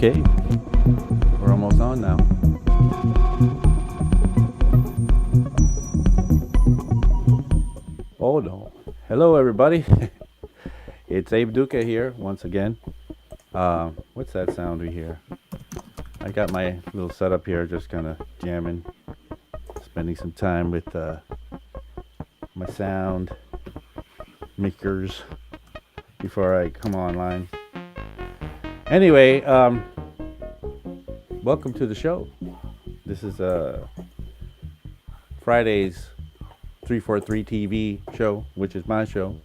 Okay, we're almost on now. Oh no. Hello everybody. It's Abe Duque here once again. What's that sound we hear? I got my little setup here, just kind of jamming, spending some time with my sound makers before I come online. Anyway, welcome to the show. This is Friday's 343 TV show, which is my show.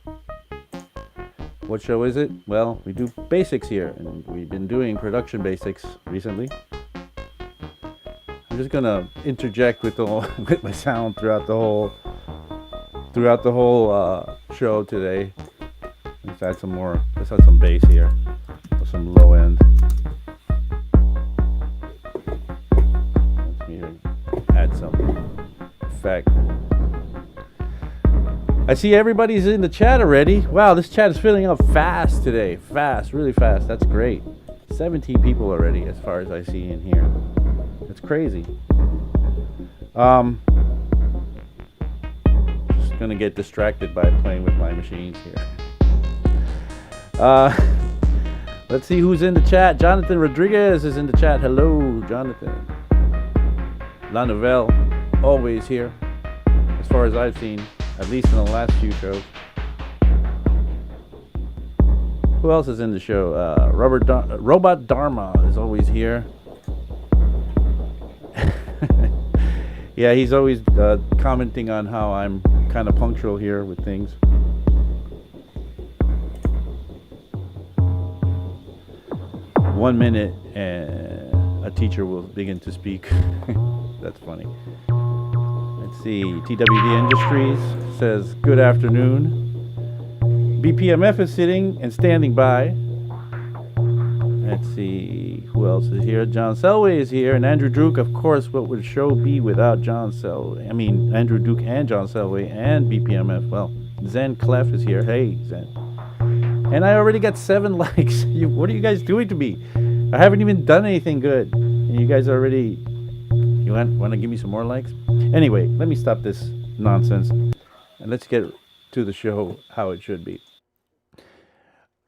What show is it? Well, we do basics here, and we've been doing production basics recently. I'm just gonna interject with with my sound throughout the whole show today. Let's add some more. Let's add some bass here, or some low end. Let me add some effect. I see everybody's in the chat already. Wow, this chat is filling up fast today. Fast, really fast. That's great. 17 people already, as far as I see in here. It's crazy. Just gonna get distracted by playing with my machines here. Let's see who's in the chat. Jonathan Rodriguez is in the chat. Hello, Jonathan. La Nouvelle, always here, as far as I've seen. At least in the last few shows. Who else is in the show? Robot Dharma is always here. Yeah, he's always commenting on how I'm kind of punctual here with things. One minute and a teacher will begin to speak. That's funny. Let's see, TWD Industries says, good afternoon. BPMF is sitting and standing by. Let's see, who else is here? John Selway is here, and Andrew Duque. Of course, what would show be without John Selway? I mean, Andrew Duque and John Selway and BPMF. Well, Zen Clef is here. Hey, Zen. And I already got 7 likes. What are you guys doing to me? I haven't even done anything good. And you guys already... You want to give me some more likes? Anyway, let me stop this nonsense and let's get to the show how it should be.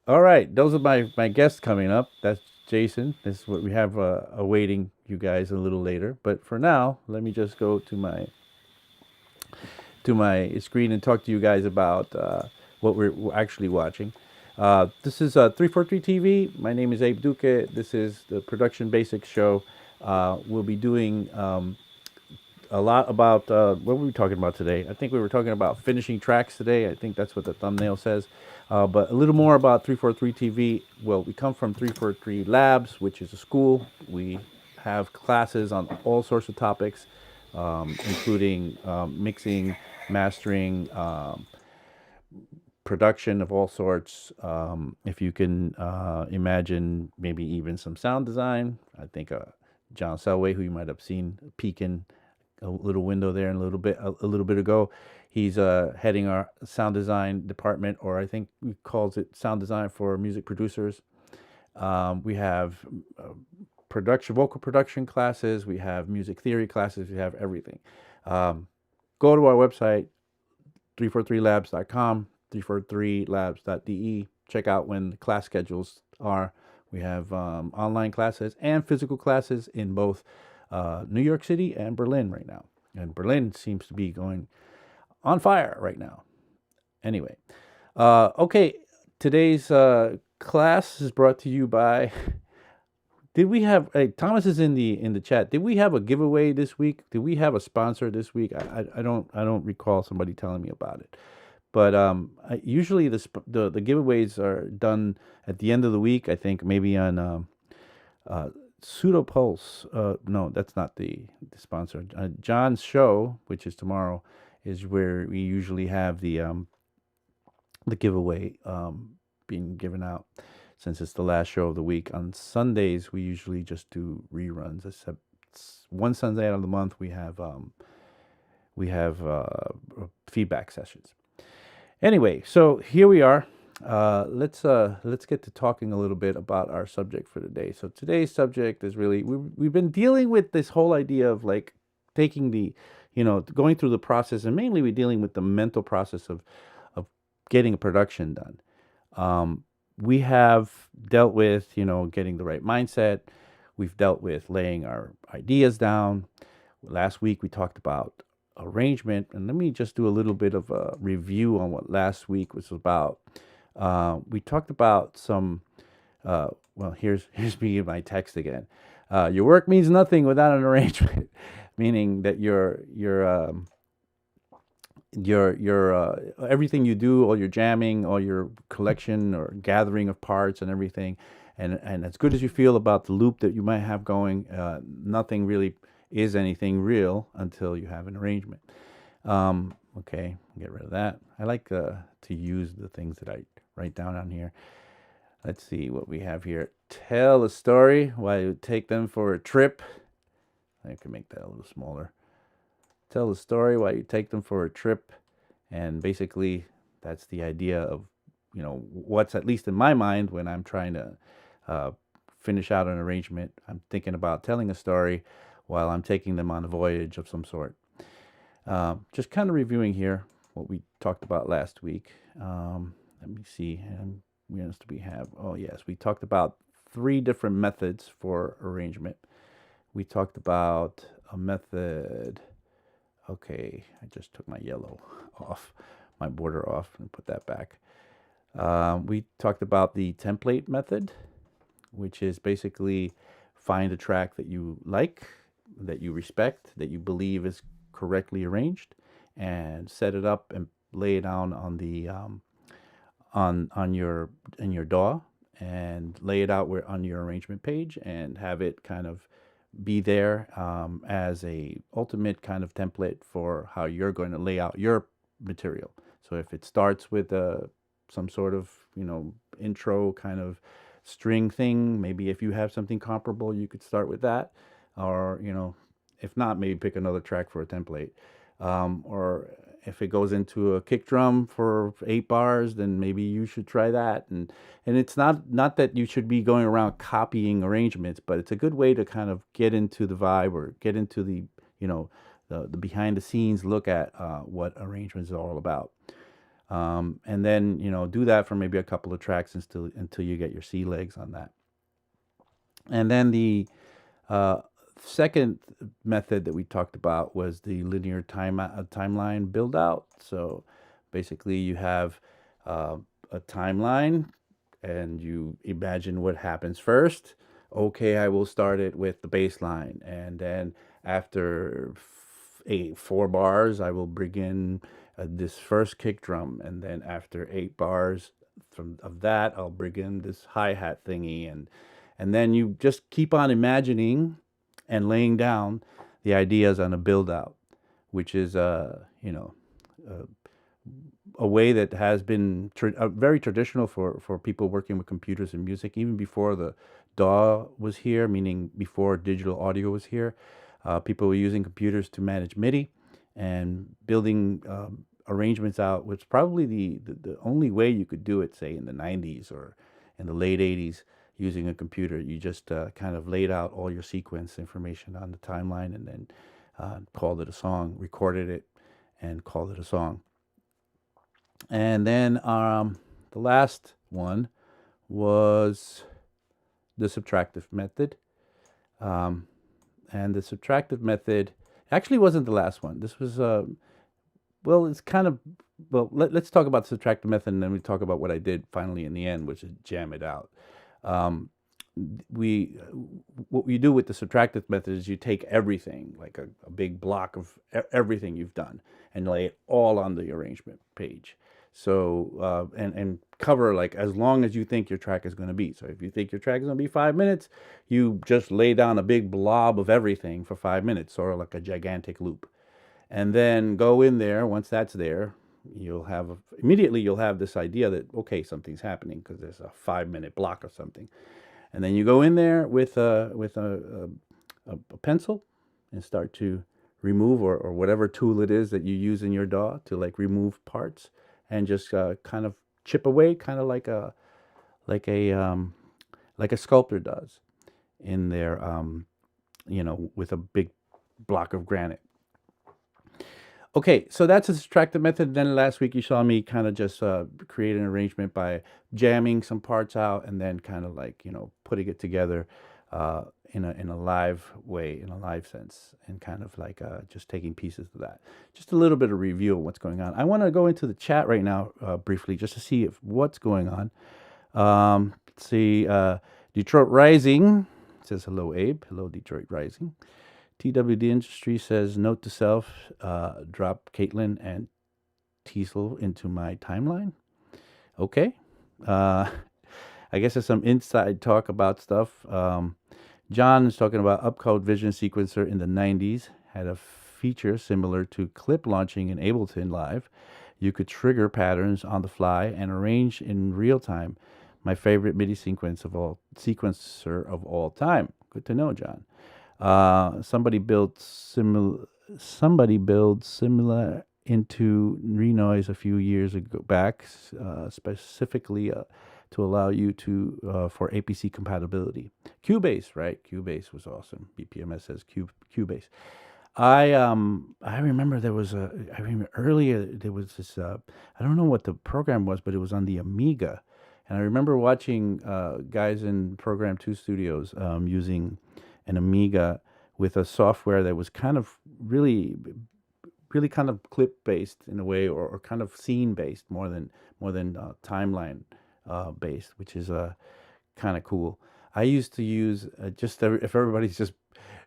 All right, those are my guests coming up. That's Jason. This is what we have awaiting you guys a little later. But for now, let me just go to my screen and talk to you guys about what we're actually watching. This is 343 TV. My name is Abe Duque. This is the Production Basics show. We'll be doing a lot about, what were we talking about today? I think we were talking about finishing tracks today. I think that's what the thumbnail says. But a little more about 343 TV. Well, we come from 343 Labs, which is a school. We have classes on all sorts of topics, including mixing, mastering, production of all sorts. If you can imagine maybe even some sound design. I think John Selway, who you might have seen peeking a little window there in a little bit ago, he's heading our sound design department, or I think he calls it sound design for music producers. We have vocal production classes, we have music theory classes, we have everything. Go to our website, 343labs.com, 343labs.de. Check out when the class schedules are. We have online classes and physical classes in both New York City and Berlin right now. And Berlin seems to be going on fire right now. Anyway, okay, today's class is brought to you by... Did we have... Hey, Thomas is in the chat. Did we have a giveaway this week? Did we have a sponsor this week? I don't recall somebody telling me about it. But usually the giveaways are done at the end of the week. I think maybe on Pseudo Pulse. No, that's not the sponsor. John's show, which is tomorrow, is where we usually have the giveaway being given out. Since it's the last show of the week. On Sundays, we usually just do reruns. Except one Sunday out of the month, we have feedback sessions. Anyway, so here we are. Let's get to talking a little bit about our subject for today. So today's subject is really we've been dealing with this whole idea of like taking the, going through the process, and mainly we're dealing with the mental process of getting a production done. We have dealt with, getting the right mindset. We've dealt with laying our ideas down. Last week we talked about arrangement, and let me just do a little bit of a review on what last week was about. We talked about some. Well, here's me in my text again. Your work means nothing without an arrangement, meaning that your everything you do, all your jamming, all your collection or gathering of parts and everything, and as good as you feel about the loop that you might have going, nothing really is anything real until you have an arrangement. Okay, get rid of that. I like to use the things that I write down on here. Let's see what we have here. Tell a story while you take them for a trip. I can make that a little smaller. Tell a story while you take them for a trip. And basically, that's the idea of, what's at least in my mind when I'm trying to finish out an arrangement. I'm thinking about telling a story while I'm taking them on a voyage of some sort. Just kind of reviewing here what we talked about last week. Let me see. What else do we have? Oh, yes. We talked about 3 different methods for arrangement. We talked about a method. Okay, I just took my yellow off, my border off, and put that back. We talked about the template method, which is basically find a track that you like, that you respect, that you believe is correctly arranged, and set it up and lay it down on the on your in your DAW, and lay it out on your arrangement page, and have it kind of be there as a ultimate kind of template for how you're going to lay out your material. So if it starts with some sort of intro kind of string thing, maybe if you have something comparable, you could start with that, or if not, maybe pick another track for a template. Or if it goes into a kick drum for 8 bars, then maybe you should try that. And it's not that you should be going around copying arrangements, but it's a good way to kind of get into the vibe, or get into the the behind the scenes look at what arrangements are all about. And then do that for maybe a couple of tracks until you get your sea legs on that. And then the second method that we talked about was the linear timeline build out. So basically you have a timeline, and you imagine what happens first. Okay, I will start it with the bass line, and then after 4 bars I will bring in this first kick drum, and then after 8 bars of that I'll bring in this hi-hat thingy, and then you just keep on imagining and laying down the ideas on a build out, which is a way that has been very traditional for people working with computers and music, even before the DAW was here, meaning before digital audio was here. People were using computers to manage MIDI, and building arrangements out was probably the only way you could do it, say in the 90s or in the late 80s. Using a computer, you just kind of laid out all your sequence information on the timeline, and then called it a song, recorded it, and called it a song. And then the last one was the subtractive method. And the subtractive method actually wasn't the last one. This was, well, it's kind of, well, let's talk about the subtractive method, and then we talk about what I did finally in the end, which is jam it out. What you do with the subtractive method is you take everything, like a big block of everything you've done, and lay it all on the arrangement page. So and cover like as long as you think your track is going to be. So if you think your track is going to be 5 minutes, you just lay down a big blob of everything for 5 minutes, sort of like a gigantic loop, and then go in there. Once that's there, you'll have immediately you'll have this idea that okay, something's happening because there's a 5-minute block or something. And then you go in there with a pencil and start to remove, or whatever tool it is that you use in your DAW to like remove parts, and just kind of chip away, kind of like a like a sculptor does in their with a big block of granite. Okay, so that's a subtractive method. Then last week you saw me kind of just create an arrangement by jamming some parts out and then kind of like, putting it together in a live way, in a live sense, and kind of like just taking pieces of that. Just a little bit of review of what's going on. I want to go into the chat right now briefly just to see what's going on. Let's see, Detroit Rising says hello, Abe. Hello, Detroit Rising. TWD Industry says, note to self, drop Caitlin and Teasel into my timeline. Okay. I guess there's some inside talk about stuff. John is talking about Upcode Vision Sequencer in the 90s. Had a feature similar to clip launching in Ableton Live. You could trigger patterns on the fly and arrange in real time. My favorite MIDI sequencer of all time. Good to know, John. Somebody built similar into Renoise a few years back, specifically to allow you to for APC compatibility. Cubase, right? Cubase was awesome. BPMS says Cubase. I remember earlier there was this I don't know what the program was, but it was on the Amiga, and I remember watching guys in Program 2 Studios using an Amiga with a software that was kind of really kind of clip based in a way, or kind of scene based more than timeline based, which is kind of cool. I used to use if everybody's just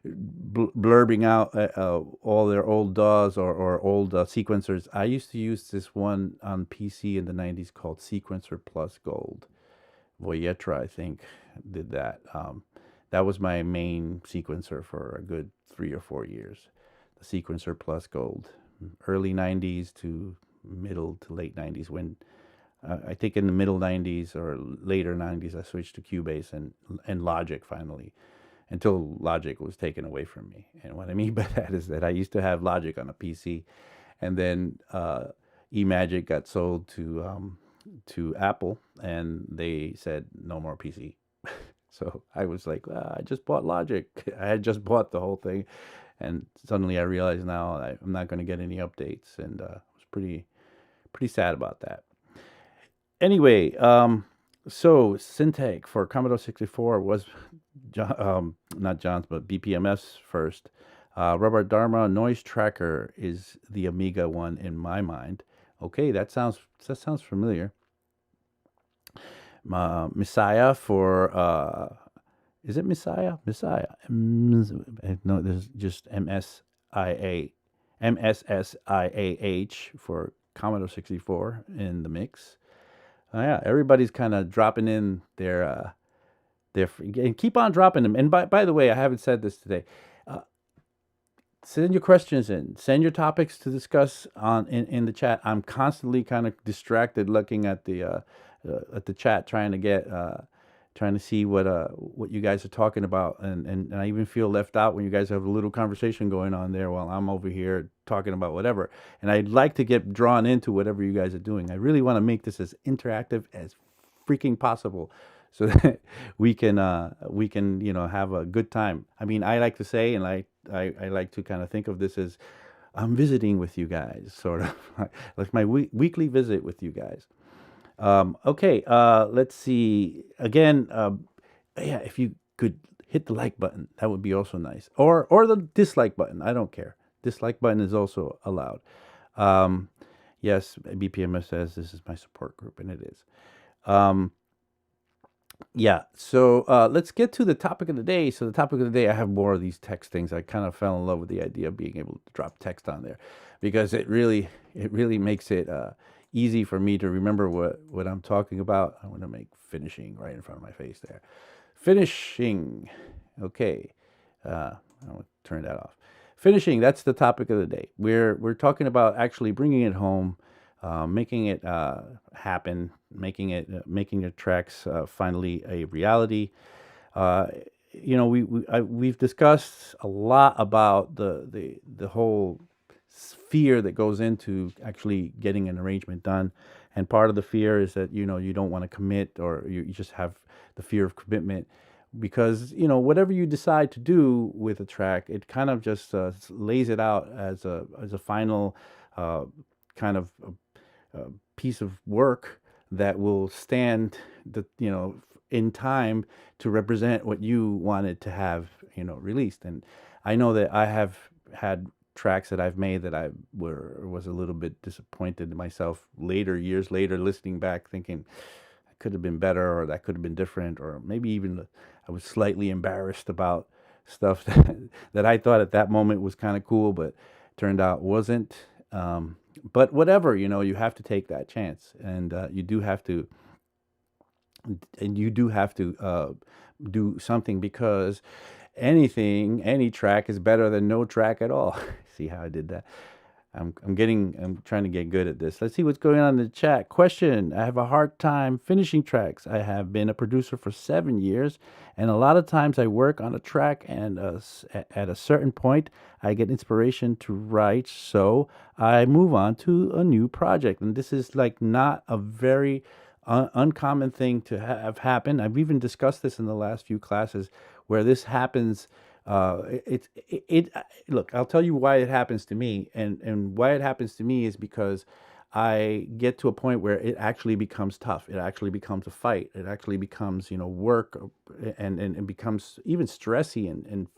blurbing out all their old DAWs or old sequencers, I used to use this one on PC in the 90s called Sequencer Plus Gold. Voyetra, I think, did that. That was my main sequencer for a good 3 or 4 years. The Sequencer Plus Gold, early 90s to middle to late 90s. When I think in the middle 90s or later 90s, I switched to Cubase and Logic finally, until Logic was taken away from me. And what I mean by that is that I used to have Logic on a PC, and then eMagic got sold to Apple, and they said no more PC. So I was like, I just bought Logic. I had just bought the whole thing, and suddenly I realized now I'm not going to get any updates, and I was pretty sad about that. Anyway, so Syntec for Commodore 64 was not John's, but BPMF's first. Robert Dharma Noise Tracker is the Amiga one in my mind. Okay, that sounds familiar. Messiah for is it Messiah? Messiah. No, there's just MSSIAH for Commodore 64 in the mix. Yeah, everybody's kind of dropping in their and keep on dropping them. And by the way, I haven't said this today. Send your questions in. Send your topics to discuss in the chat. I'm constantly kind of distracted looking at the chat, trying to see what you guys are talking about, and I even feel left out when you guys have a little conversation going on there while I'm over here talking about whatever. And I'd like to get drawn into whatever you guys are doing. I really want to make this as interactive as freaking possible, so that we can have a good time. I mean, I like to say, and I like to kind of think of this as I'm visiting with you guys, sort of like my weekly visit with you guys. Okay, let's see. Again, yeah, if you could hit the like button, that would be also nice. Or the dislike button. I don't care. Dislike button is also allowed. Yes, BPMF says this is my support group, and it is. Yeah, so let's get to the topic of the day. So the topic of the day, I have more of these text things. I kind of fell in love with the idea of being able to drop text on there, because it really makes it easy for me to remember what I'm talking about. I want to make finishing right in front of my face there. Finishing. Okay. I'll turn that off. Finishing, that's the topic of the day. We're talking about actually bringing it home, making it happen, making the tracks finally a reality. We've discussed a lot about the whole fear that goes into actually getting an arrangement done. And part of the fear is that, you don't want to commit, or you just have the fear of commitment, because, whatever you decide to do with a track, it kind of just lays it out as a final kind of piece of work that will stand in time to represent what you wanted to have, released. And I know that I have had tracks that I've made that I was a little bit disappointed in myself later, years later, listening back, thinking I could have been better, or that could have been different, or maybe even I was slightly embarrassed about stuff that I thought at that moment was kind of cool, but turned out wasn't. But whatever, you have to take that chance, and you do have to do something, because any track is better than no track at all. See how I did that? I'm trying to get good at this. Let's see what's going on in the chat. Question: I have a hard time finishing tracks. I have been a producer for 7 years, and a lot of times I work on a track, and at a certain point I get inspiration to write, so I move on to a new project. And this is like not a very uncommon thing to have happen. I've even discussed this in the last few classes where this happens. Look, I'll tell you why it happens to me, and why it happens to me is because I get to a point where it actually becomes tough. It actually becomes a fight. It actually becomes, work, and becomes even stressy, and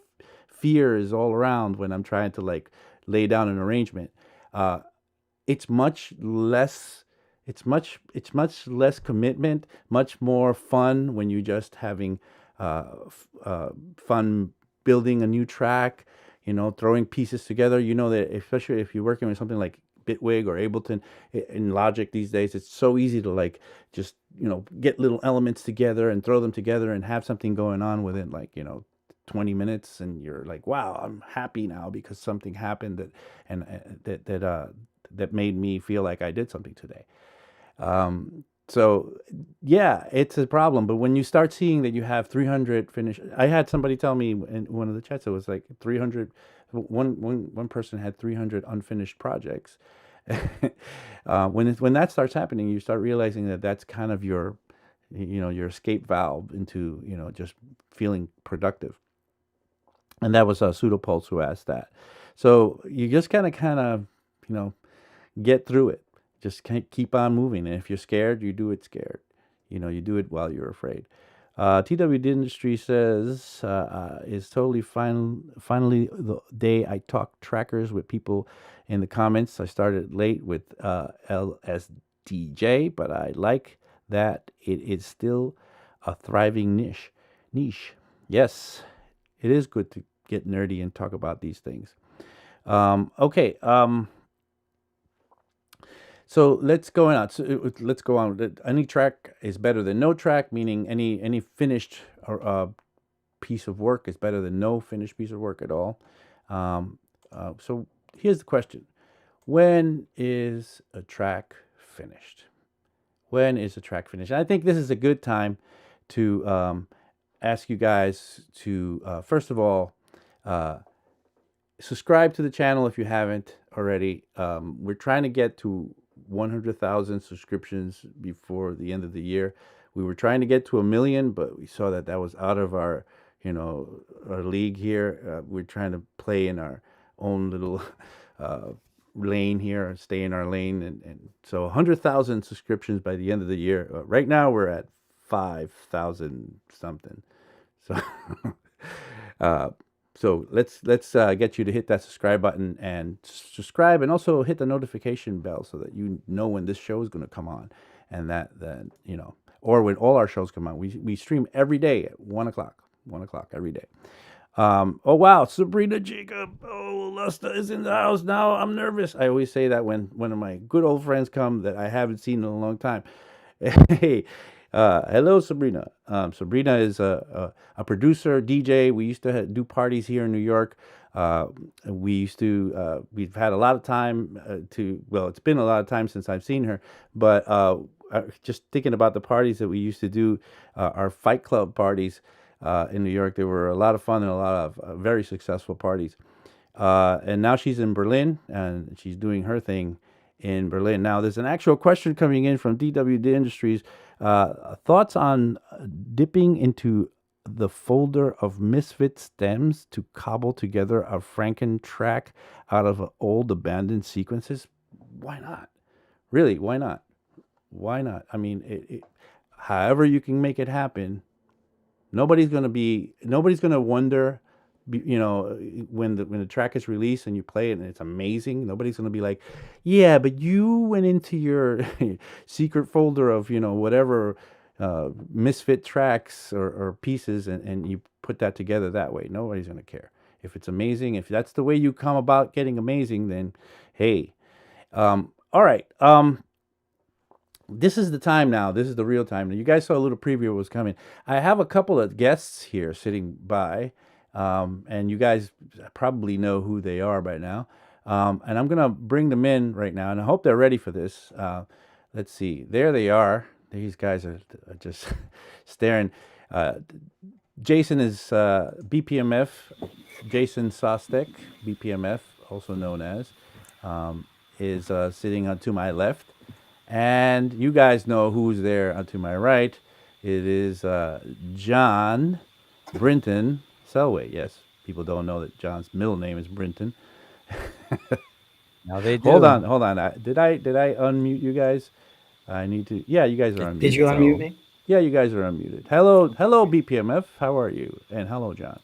fear is all around when I'm trying to like lay down an arrangement. It's much less. It's much less commitment, much more fun when you just having fun building a new track, throwing pieces together. That especially if you're working with something like Bitwig or Ableton in Logic these days, it's so easy to like just get little elements together and throw them together and have something going on within 20 minutes, and you're like, wow, I'm happy now because something happened that made me feel like I did something today. So yeah, it's a problem. But when you start seeing that you have 300 finished, I had somebody tell me in one of the chats, it was like 300, one person had 300 unfinished projects. When that starts happening, you start realizing that that's kind of your escape valve into, just feeling productive. And that was Pseudopulse who asked that. So you just kind of, get through it. Just can't keep on moving. And if you're scared, you do it scared. You do it while you're afraid. TWD Industry says, is totally fine. Finally, the day I talk trackers with people in the comments. I started late with LSDJ, but I like that it is still a thriving niche. Yes, it is good to get nerdy and talk about these things. Okay. So let's go on. Let's go on. Any track is better than no track, meaning any finished piece of work is better than no finished piece of work at all. So here's the question: when is a track finished? When is a track finished? And I think this is a good time to ask you guys to first of all subscribe to the channel if you haven't already. We're trying to get to 100,000 subscriptions before the end of the year. We were trying to get to 1 million, but we saw that was out of our league here. We're trying to play in our own little lane here, stay in our lane, and so 100,000 subscriptions by the end of the year. Right now we're at 5,000 something. So let's get you to hit that subscribe button and subscribe, and also hit the notification bell so that you know when this show is going to come on, and that or when all our shows come on. We stream every day at 1 o'clock every day. Oh wow, Sabrina Jacob, oh, Lusta is in the house now. I'm nervous. I always say that when one of my good old friends come that I haven't seen in a long time. Hey. Hello, Sabrina. Sabrina is a producer, DJ. We used to do parties here in New York. We've had a lot of time it's been a lot of time since I've seen her, but just thinking about the parties that we used to do, our Fight Club parties in New York, they were a lot of fun and a lot of very successful parties. And now she's in Berlin, and she's doing her thing in Berlin. Now, there's an actual question coming in from DWD Industries. Thoughts on dipping into the folder of misfit stems to cobble together a Franken track out of old abandoned sequences? Why not? Really, why not? Why not? I mean, however you can make it happen, nobody's gonna wonder, when the track is released and you play it and it's amazing. Nobody's gonna be like, yeah, but you went into your secret folder of whatever misfit tracks or pieces, and you put that together that way. Nobody's gonna care if it's amazing. If that's the way you come about getting amazing, then hey, all right. This is the time now. This is the real time. You guys saw a little preview of what was coming. I have a couple of guests here sitting by, and you guys probably know who they are by now. And I'm going to bring them in right now, and I hope they're ready for this. Let's see. There they are. These guys are just staring. Jason is BPMF, Jason Sostek, BPMF, also known as, is sitting to my left. And you guys know who's there to my right. It is John Brinton Selway. Yes, people don't know that John's middle name is Brinton. Now they do. Hold on. Did I unmute you guys? I need to. Yeah, you guys are unmuted. Did you unmute me? Yeah, you guys are unmuted. Hello, BPMF. How are you? And hello, John.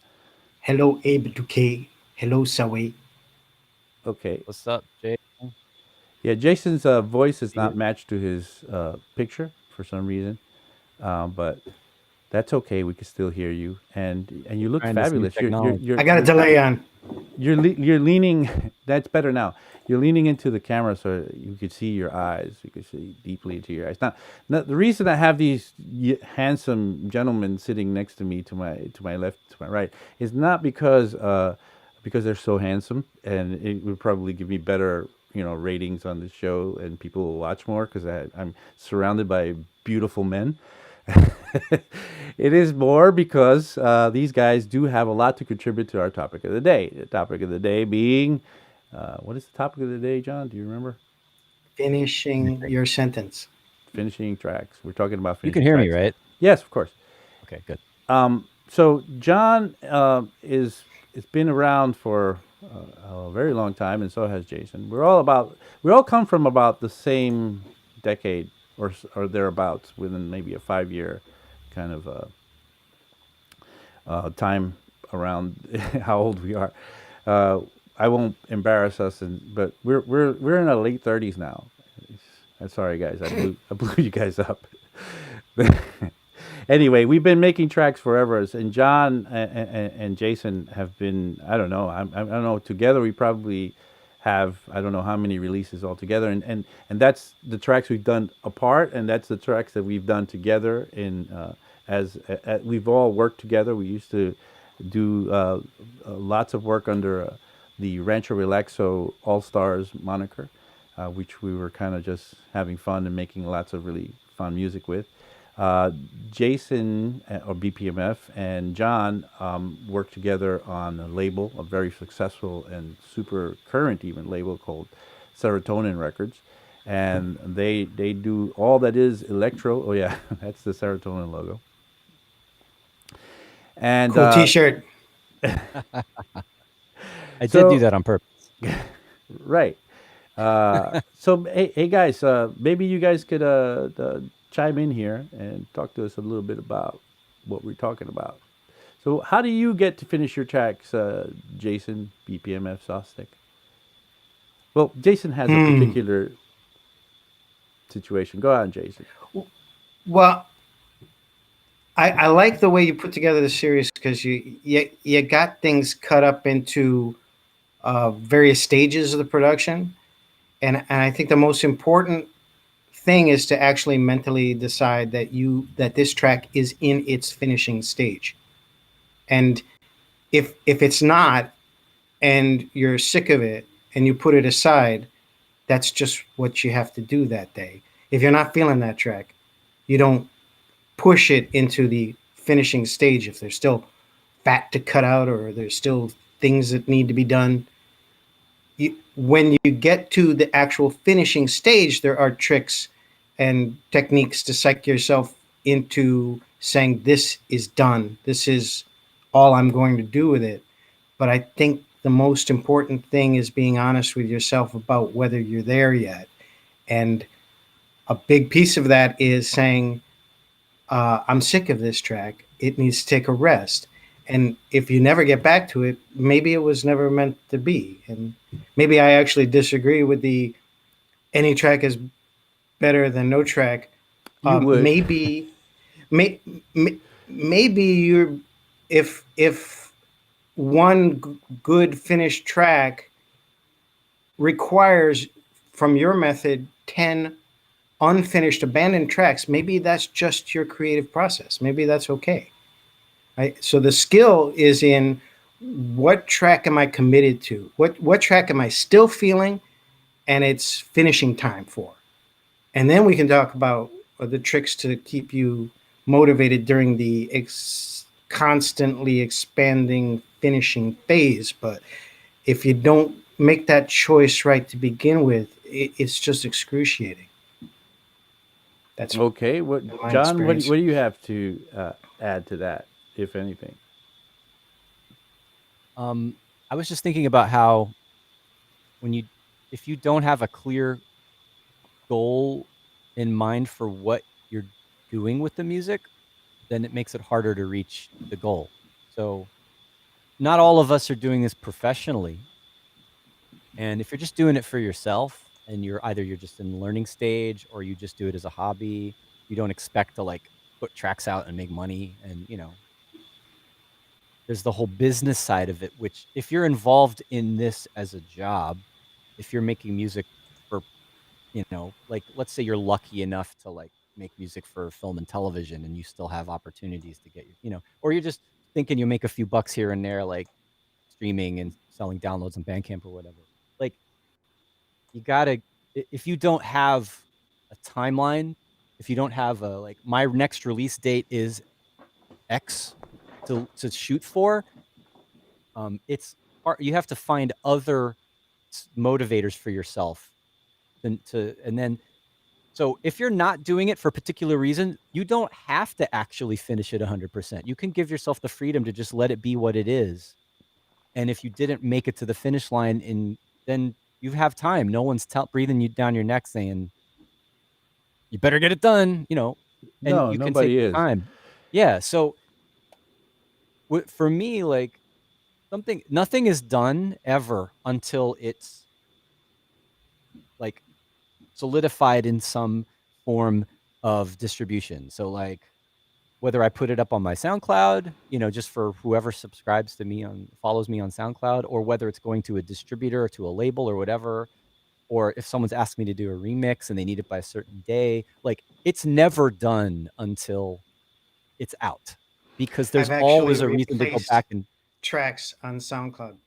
Hello, Abe Duque. Hello, Selway. Okay. What's up, Jay? Yeah, Jason's voice is not matched to his picture for some reason, but that's okay. We can still hear you, and you look Trying this new fabulous. technology. I got a delay on. You're leaning. That's better now. You're leaning into the camera so you could see your eyes. You could see deeply into your eyes. Now, the reason I have these handsome gentlemen sitting next to me, to my left, to my right, is not because they're so handsome, and it would probably give me better ratings on the show, and people will watch more because I'm surrounded by beautiful men. It is more because these guys do have a lot to contribute to our topic of the day. The topic of the day being, what is the topic of the day, John? Do you remember? Finishing your sentence. Finishing tracks. We're talking about You finishing can hear me, tracks. right? Yes, of course. Okay, good. So John it's been around for a very long time, and so has Jason. We all come from about the same decade or thereabouts, within maybe a 5-year kind of time around how old we are. I won't embarrass us, but we're in our late 30s now. I'm sorry, guys. I blew you guys up. Anyway, we've been making tracks forever, and John and Jason have been. I don't know. I don't know. Together, we probably have. I don't know how many releases altogether, and that's the tracks we've done apart, and that's the tracks that we've done together. As we've all worked together. We used to do lots of work under the Rancho Relaxo All Stars moniker, which we were kind of just having fun and making lots of really fun music with. Jason, or BPMF, and John worked together on a label, a very successful and super current even label called Serotonin Records. And they do all that is electro. Oh yeah, that's the Serotonin logo. And Cool T-shirt. I did do that on purpose. Right. So hey guys, maybe you guys could chime in here and talk to us a little bit about what we're talking about. So how do you get to finish your tracks, Jason, BPMF, Sostek? Well, Jason has a particular situation. Go on, Jason. Well, I like the way you put together the series, because you got things cut up into various stages of the production, and I think the most important thing is to actually mentally decide that this track is in its finishing stage. And if it's not, and you're sick of it and you put it aside, that's just what you have to do that day. If you're not feeling that track, you don't push it into the finishing stage if there's still fat to cut out or there's still things that need to be done. when you get to the actual finishing stage, there are tricks and techniques to psych yourself into saying, this is done. This is all I'm going to do with it. But I think the most important thing is being honest with yourself about whether you're there yet. And a big piece of that is saying, I'm sick of this track. It needs to take a rest. And if you never get back to it, maybe it was never meant to be. And maybe I actually disagree with the any track is better than no track. You would. Maybe, may, maybe you're if one good finished track requires from your method 10 unfinished abandoned tracks, maybe that's just your creative process. Maybe that's okay. Right? So the skill is in what track am I committed to? What track am I still feeling and it's finishing time for? And then we can talk about the tricks to keep you motivated during the constantly expanding finishing phase. But if you don't make that choice right to begin with, it's just excruciating. That's Okay. my John? experience. What do you have to add to that, if anything? I was just thinking about how if you don't have a clear goal in mind for what you're doing with the music, then it makes it harder to reach the goal. So not all of us are doing this professionally. And if you're just doing it for yourself and you're just in the learning stage or you just do it as a hobby, you don't expect to like put tracks out and make money. And, there's the whole business side of it, which if you're involved in this as a job, if you're making music for, like, let's say you're lucky enough to like make music for film and television and you still have opportunities to get or you're just thinking you make a few bucks here and there, like streaming and selling downloads on Bandcamp or whatever. Like, you gotta, if you don't have a timeline, if you don't have a, like, my next release date is X to shoot for, it's hard. You have to find other motivators for yourself and then, so if you're not doing it for a particular reason, you don't have to actually finish it 100%. You can give yourself the freedom to just let it be what it is. And if you didn't make it to the finish line, then you have time. No one's breathing you down your neck saying, you better get it done, and No, you can take nobody your is. time. Yeah. So for me, like, nothing is done ever until it's like solidified in some form of distribution. So like, whether I put it up on my SoundCloud, just for whoever subscribes to me follows me on SoundCloud, or whether it's going to a distributor or to a label or whatever, or if someone's asked me to do a remix and they need it by a certain day, like, it's never done until it's out, because there's I've actually always a reason to go replaced back and tracks on SoundCloud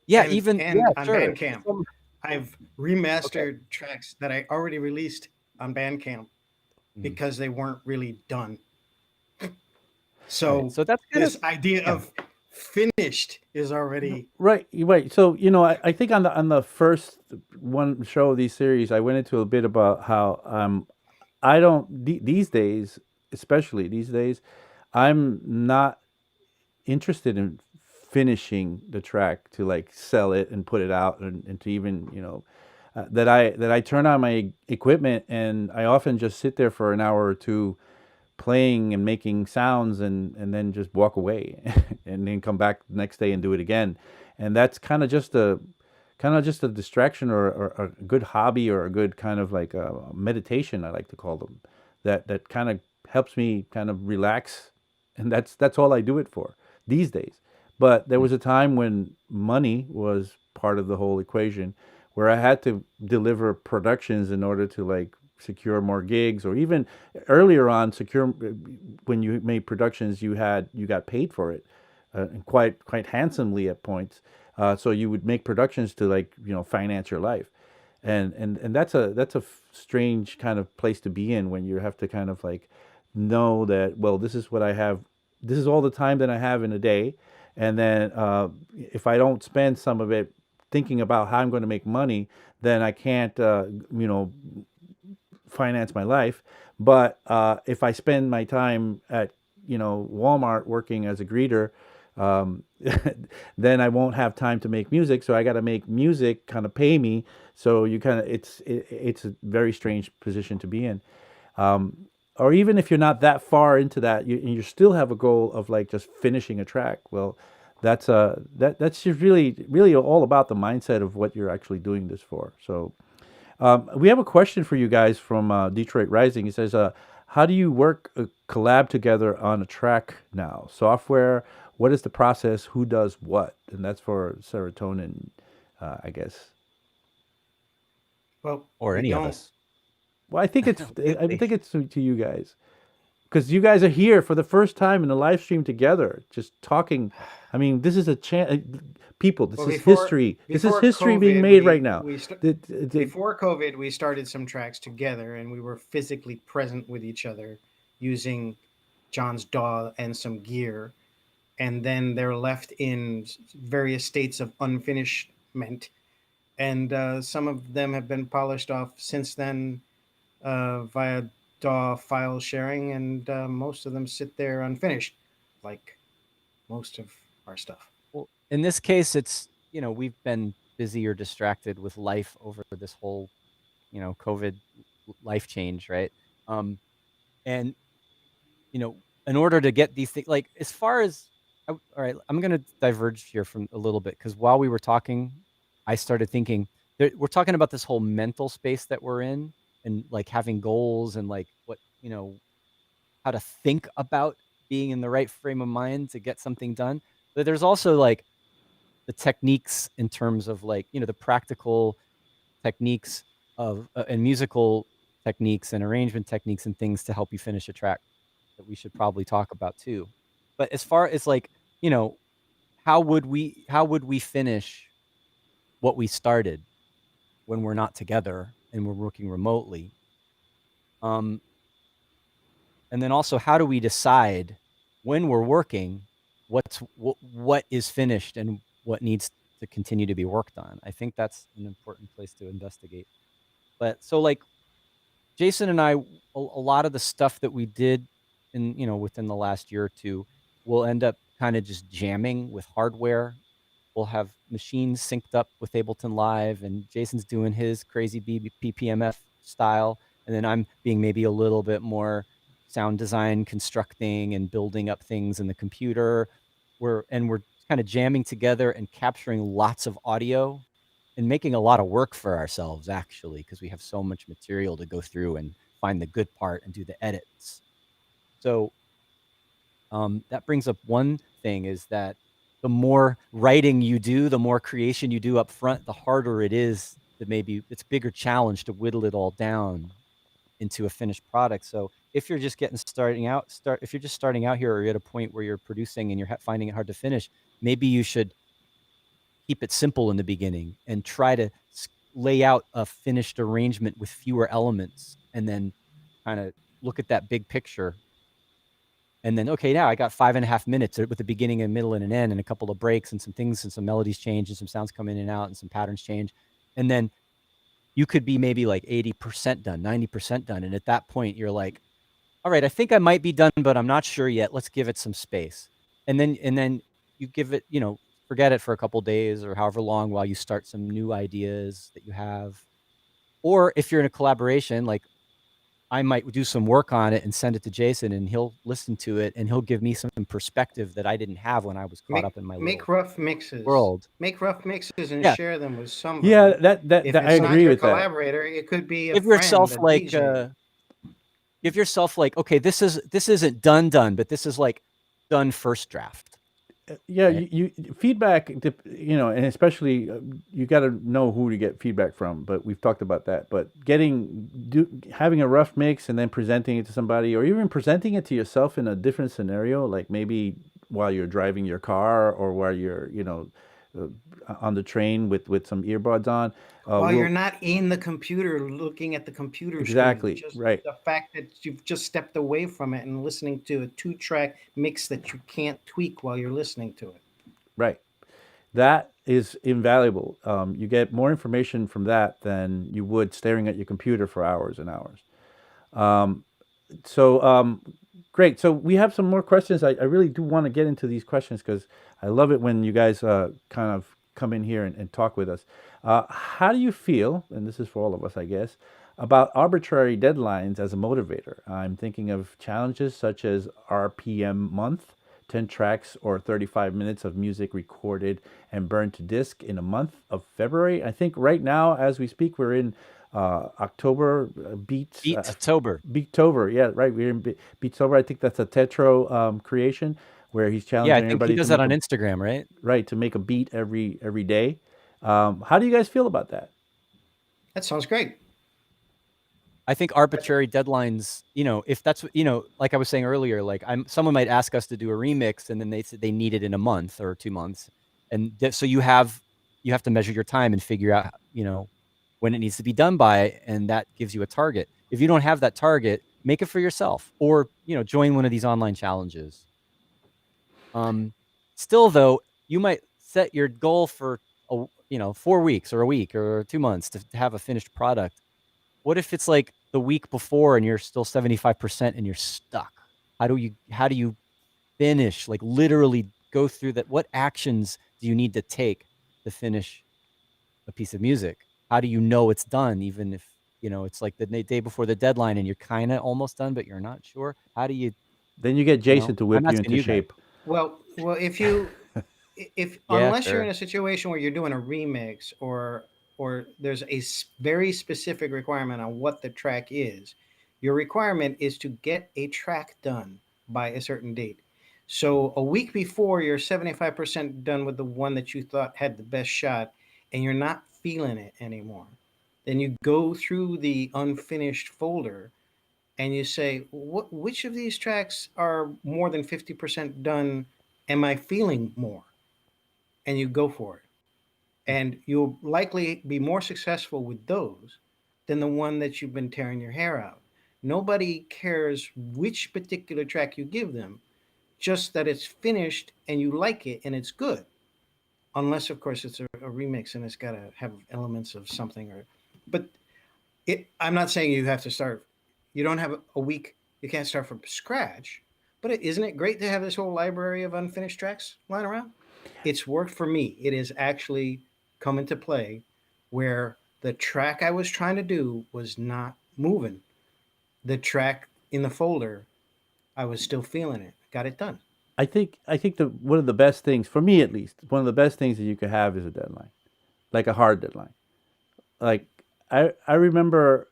yeah, and on sure. Bandcamp. Some- I've okay. remastered tracks that I already released on Bandcamp Mhm. because they weren't really done. Right. So So that's kind of, this idea yeah. of finished is already Right, right. So I think on the first one show of these series, I went into a bit about how I don't these days, especially these days, I'm not interested in finishing the track to like sell it and put it out and to even that I turn on my equipment and I often just sit there for an hour or two playing and making sounds and then just walk away and then come back the next day and do it again. And that's kind of just a distraction or a good hobby or a good kind of like a meditation, I like to call them, that kind of helps me kind of relax, and that's all I do it for these days. But there was a time when money was part of the whole equation, where I had to deliver productions in order to like secure more gigs, or even earlier on secure when you made productions, you got paid for it, and quite handsomely at points. So you would make productions to like finance your life, and that's a strange kind of place to be in, when you have to kind of like know that, well, this is what I have, this is all the time that I have in a day, and then if I don't spend some of it thinking about how I'm going to make money, then I can't, finance my life. But if I spend my time at, Walmart working as a greeter, um, then I won't have time to make music. So I got to make music kind of pay me. So you kind of, it's a very strange position to be in. Or even if you're not that far into that, you still have a goal of like just finishing a track. Well, that's just really all about the mindset of what you're actually doing this for. So we have a question for you guys from Detroit Rising. He says, how do you work collab together on a track now? Software, what is the process? Who does what? And that's for Serotonin, I guess. Well, Or we any of don't. us. Well, I think it's I We, think it's to you guys because you guys are here for the first time in a live stream together, just talking. I mean, this is a chance. People, this well, is history. This is history being made right now. before COVID, we started some tracks together, and we were physically present with each other using John's DAW and some gear, and then they're left in various states of unfinishment, and some of them have been polished off since then via DAW file sharing, and most of them sit there unfinished, like most of our stuff. Well, in this case, it's, we've been busy or distracted with life over this whole, COVID life change, right? And, in order to get these things, like as far as, all right, I'm going to diverge here from a little bit because while we were talking, I started thinking we're talking about this whole mental space that we're in and like having goals and like what, how to think about being in the right frame of mind to get something done. But there's also like the techniques in terms of like, the practical techniques of and musical techniques and arrangement techniques and things to help you finish a track that we should probably talk about too. But as far as like, how would we finish what we started when we're not together and we're working remotely? Um, and then also, how do we decide when we're working what is finished and what needs to continue to be worked on? I think that's an important place to investigate. But so like Jason and I, a lot of the stuff that we did in, within the last year or two, we'll end up kind of just jamming with hardware. We'll have machines synced up with Ableton Live, and Jason's doing his crazy BPMF style, and then I'm being maybe a little bit more sound design, constructing and building up things in the computer. We're kind of jamming together and capturing lots of audio and making a lot of work for ourselves actually, because we have so much material to go through and find the good part and do the edits. So that brings up one thing, is that the more writing you do, the more creation you do up front, the harder it is to maybe it's a bigger challenge to whittle it all down into a finished product. So if you're just if you're just starting out here, or you're at a point where you're producing and you're finding it hard to finish, maybe you should keep it simple in the beginning and try to lay out a finished arrangement with fewer elements, and then kind of look at that big picture. And then, okay, now I got 5.5 minutes with the beginning and middle and an end and a couple of breaks and some things and some melodies change and some sounds come in and out and some patterns change. And then you could be maybe like 80% done, 90% done. And at that point you're like, all right, I think I might be done, but I'm not sure yet. Let's give it some space. And then you give it, forget it for a couple days or however long while you start some new ideas that you have. Or if you're in a collaboration, like I might do some work on it and send it to Jason, and he'll listen to it and he'll give me some perspective that I didn't have when I was caught up in my Make little rough mixes. world. Make rough mixes and Yeah. share them with somebody. Yeah, that If I it's not agree your with that. collaborator, it could be a Give friend, yourself a like DJ. give yourself like, okay, this isn't done, but this is like done first draft. Yeah, Right. you feedback, and especially you got to know who to get feedback from. But we've talked about that. But having a rough mix and then presenting it to somebody, or even presenting it to yourself in a different scenario, like maybe while you're driving your car or while you're on the train with some earbuds on. While you're not in the computer looking at the computer Exactly, screen, just right. the fact that you've just stepped away from it and listening to a 2-track mix that you can't tweak while you're listening to it. Right. that is invaluable. You get more information from that than you would staring at your computer for hours and hours. So great. So we have some more questions. I really do want to get into these questions because I love it when you guys kind of come in here and talk with us. How do you feel, and this is for all of us, I guess, about arbitrary deadlines as a motivator? I'm thinking of challenges such as RPM month, 10 tracks or 35 minutes of music recorded and burned to disk in a month of February. I think right now, as we speak, we're in October, Beats. Beattober. Beattober, yeah, right. We're in Beattober. I think that's a TAETRO creation where he's challenging Yeah, I think everybody he does to that make on Instagram, right? right, to make a beat every day. How do you guys feel about that? That sounds great. I think arbitrary deadlines, if that's like I was saying earlier, like someone might ask us to do a remix and then they said they need it in a month or 2 months. And so you have to measure your time and figure out, when it needs to be done by, and that gives you a target. If you don't have that target, make it for yourself or, join one of these online challenges. Still though, you might set your goal for 4 weeks or a week or 2 months to have a finished product. What if it's like the week before and you're still 75% and you're stuck? How do you finish, like literally go through that? What actions do you need to take to finish a piece of music? How do you know it's done, even if, it's like the day before the deadline and you're kind of almost done, but you're not sure? How do you, Then you get Jason to I'm whip you asking into you guys. shape. Well, if Yeah, unless you're sure. in a situation where you're doing a remix or there's a very specific requirement on what the track is, your requirement is to get a track done by a certain date. So a week before you're 75% done with the one that you thought had the best shot and you're not feeling it anymore. Then you go through the unfinished folder and you say, which of these tracks are more than 50% done? Am I feeling more? And you go for it. And you'll likely be more successful with those than the one that you've been tearing your hair out. Nobody cares which particular track you give them, just that it's finished and you like it and it's good. Unless, of course, it's a remix and it's got to have elements of something. But I'm not saying you have to start. You don't have a week. You can't start from scratch. But isn't it great to have this whole library of unfinished tracks lying around? It's worked for me. It has actually come into play where the track I was trying to do was not moving. The track in the folder, I was still feeling it. Got it done. I think the one of the best things for me, at least, one of the best things that you could have is a deadline, like a hard deadline. Like I remember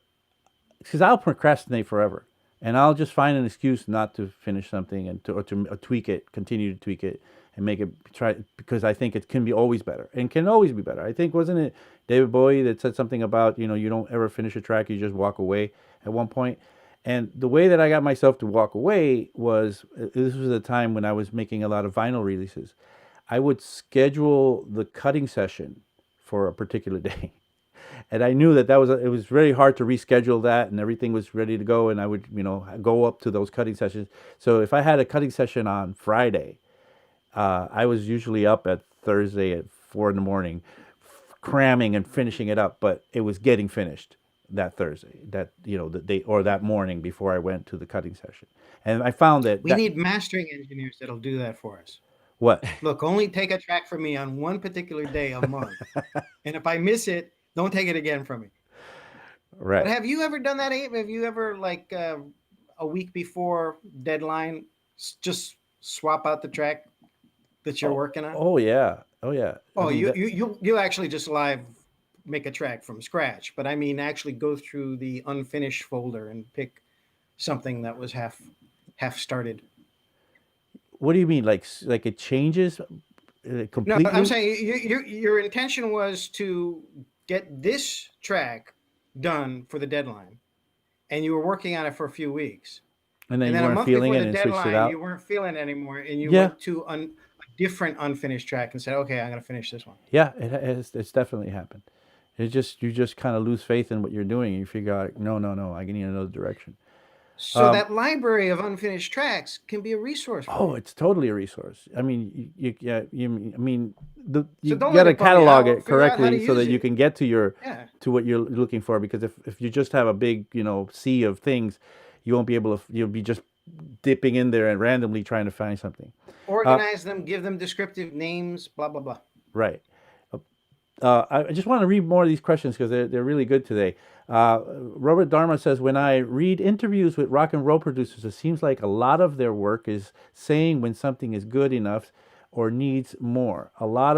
because I'll procrastinate forever, and I'll just find an excuse not to finish something and to tweak it, continue to tweak it, and make it try because I think it can be always better and can always be better. I think wasn't it David Bowie that said something about you don't ever finish a track, you just walk away at one point. And the way that I got myself to walk away was this was a time when I was making a lot of vinyl releases. I would schedule the cutting session for a particular day. And I knew that it was very hard to reschedule that, and everything was ready to go, and I would go up to those cutting sessions. So if I had a cutting session on Friday, I was usually up at Thursday at 4 in the morning, cramming and finishing it up, but it was getting finished that Thursday, the day or that morning before I went to the cutting session. And I found We need mastering engineers that'll do that for us. what? Look, only take a track from me on one particular day a month. And if I miss it, don't take it again from me. But Right. have you ever done that, Abe? Have you ever, like, a week before deadline, just swap out the track that you're working on? Oh yeah. Oh yeah. Oh, mean, you actually just live make a track from scratch, but I mean actually go through the unfinished folder and pick something that was half started. what do you mean? Like it changes No, I'm completely? saying your intention was to get this track done for the deadline, and you were working on it for a few weeks. And then And you then a weren't month feeling before it the and switched it deadline, you out? weren't feeling it anymore, and you Yeah. went to a different unfinished track and said, "Okay, I'm going to finish this one." Yeah, it's definitely happened. You just kind of lose faith in what you're doing and you figure out no, I need another direction. So that library of unfinished tracks can be a resource for Oh, you. it's totally a resource. I mean, yeah, I mean, you So don't got let to it bum you catalog out. it Figure out how to correctly so use that you it. can get to Yeah. to what you're looking for. Because if you just have a big, sea of things, you won't be able to. You'll be just dipping in there and randomly trying to find something. Organize them, give them descriptive names, blah, blah, blah. Right. I just want to read more of these questions because they're really good today. Robert Dharma says, when I read interviews with rock and roll producers, it seems like a lot of their work is saying when something is good enough or needs more. A lot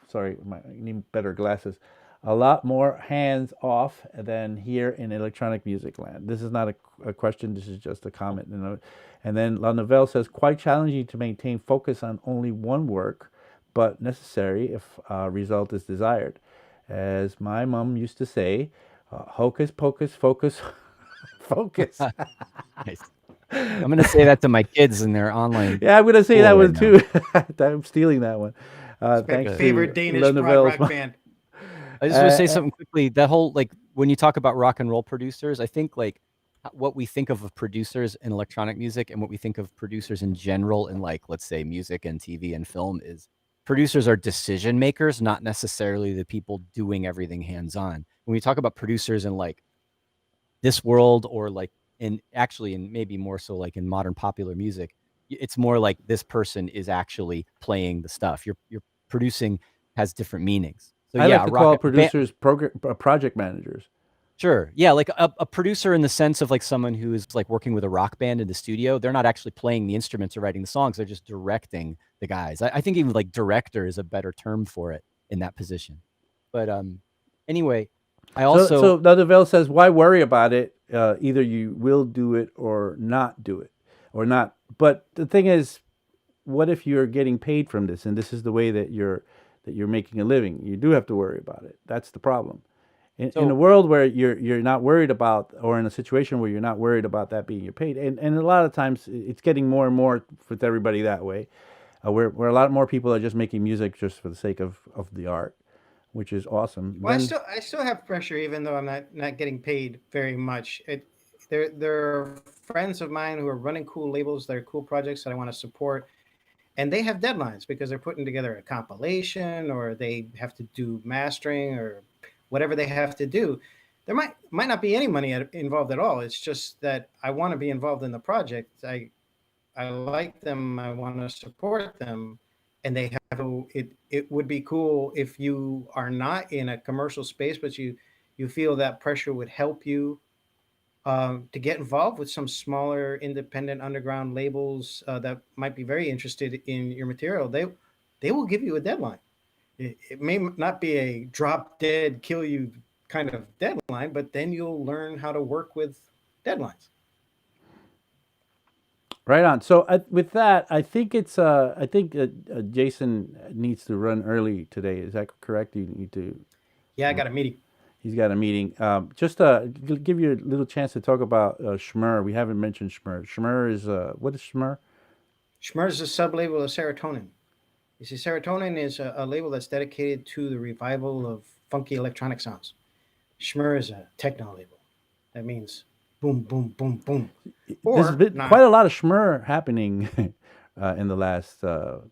sorry, I need better glasses. A lot more hands off than here in electronic music land. This is not a question. This is just a comment. And then La Novelle says, quite challenging to maintain focus on only one work, but necessary if result is desired. As my mom used to say, hocus pocus, focus, focus. Nice. I'm gonna say that to my kids in their online. Yeah, I'm gonna say school that right one now. too. I'm stealing that one. It's my Thanks favorite to Danish La prog Novelle's rock band. I just want to say something quickly. That whole, like, when you talk about rock and roll producers, I think, like, what we think of producers in electronic music and what we think of producers in general in, like, let's say music and TV and film is producers are decision makers, not necessarily the people doing everything hands on. When we talk about producers in, like, this world, or like in maybe more so like in modern popular music, it's more like this person is actually playing the stuff. You're producing has different meanings. So I like yeah, to call rocket producers project managers. Sure. Yeah, like a producer in the sense of like someone who is like working with a rock band in the studio. They're not actually playing the instruments or writing the songs. They're just directing the guys. I think even like director is a better term for it in that position. But anyway, I also So La Novelle says, why worry about it? Either you will do it or not do it, or not. But the thing is, what if you're getting paid from this, and this is the way that you're making a living? You do have to worry about it. That's the problem. In a world where you're not worried about, or in a situation where you're not worried about that being your paid, and a lot of times it's getting more and more with everybody that way, where a lot more people are just making music just for the sake of the art, which is awesome. Well, Then I still have pressure, even though I'm not getting paid very much. There are friends of mine who are running cool labels, that are cool projects that I want to support, and they have deadlines because they're putting together a compilation, or they have to do mastering, or whatever they have to do. There might not be any money involved at all. It's just that I want to be involved in the project. I like them. I want to support them, and they have it would be cool if you are not in a commercial space, but you feel that pressure would help you to get involved with some smaller independent underground labels that might be very interested in your material. They will give you a deadline. It may not be a drop dead kill you kind of deadline, but then you'll learn how to work with deadlines. right on. So with that, I think Jason needs to run early today. Is that correct? You need to. Yeah, I got a meeting. He's got a meeting. Just give you a little chance to talk about Schmur. We haven't mentioned Schmur. Schmur is what is Schmur? Schmurz is a sub-label of Serotonin. You see, Serotonin is a label that's dedicated to the revival of funky electronic sounds. Schmur is a techno label. That means boom, boom, boom, boom. There's Or been quite not. a lot of Schmur happening in the last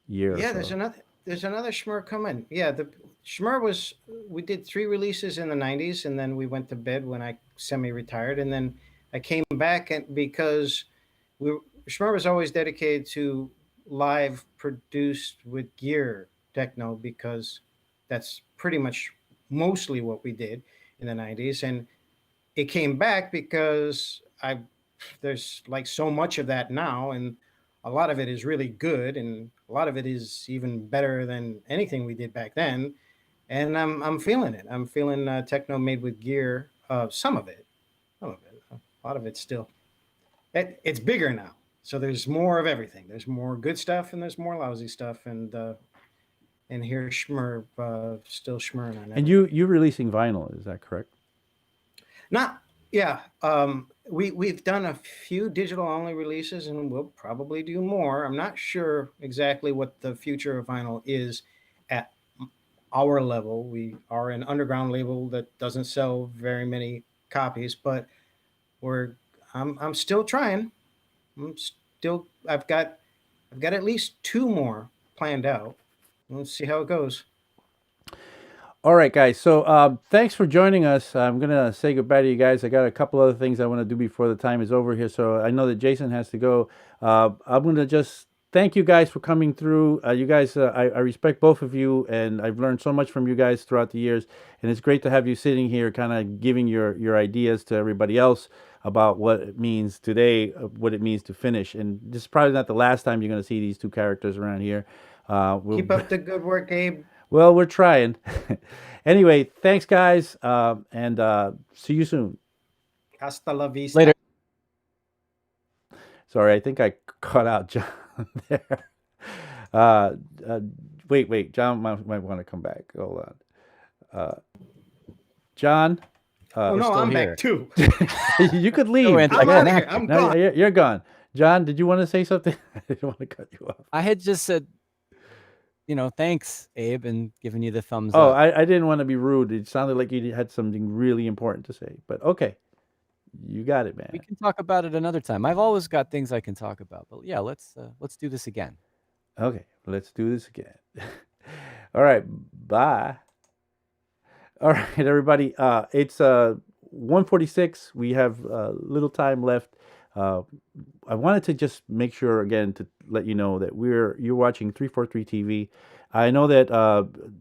year or Yeah, so. there's another Schmur coming. Yeah, the Schmur was we did 3 releases in the 90s, and then we went to bed when I semi-retired, and then I came back and because we Schmur was always dedicated to live produced with gear techno, because that's pretty much mostly what we did in the 90s. And it came back because I there's like so much of that now, and a lot of it is really good, and a lot of it is even better than anything we did back then. And I'm feeling it. I'm feeling techno made with gear. Some of it, a lot of it's still. It's bigger now, so there's more of everything. There's more good stuff, and there's more lousy stuff, and here's Schmur still schmurring on And everything. you're releasing vinyl, is that correct? Not yeah. We've done a few digital only releases, and we'll probably do more. I'm not sure exactly what the future of vinyl is at our level. We are an underground label that doesn't sell very many copies, but I'm still trying. I've got at least two more planned out. Let's see how it goes. All right, guys. So thanks for joining us. I'm going to say goodbye to you guys. I got a couple other things I want to do before the time is over here. So I know that Jason has to go. I'm going to just thank you guys for coming through. You guys, I respect both of you, and I've learned so much from you guys throughout the years. And it's great to have you sitting here kind of giving your ideas to everybody else about what it means today, what it means to finish. And this is probably not the last time you're going to see these two characters around here. Keep up the good work, Abe. Well, we're trying. Anyway, thanks, guys, and see you soon. Hasta la vista. Later. Sorry, I think I cut out John there. Wait, John might want to come back. Hold on. John? Oh, no, still I'm here. back too. You could leave. went I'm like out that. of here. I'm No, gone. you're gone. John, did you want to say something? I didn't want to cut you off. I had just said, thanks, Abe, and giving you the thumbs Oh, up. I didn't want to be rude. It sounded like you had something really important to say. But okay. You got it, man. We can talk about it another time. I've always got things I can talk about, but yeah, let's do this again. Okay, let's do this again. All right, bye. All right, everybody. It's 1:46. We have little time left. I wanted to just make sure again to let you know that you're watching 343 TV. I know that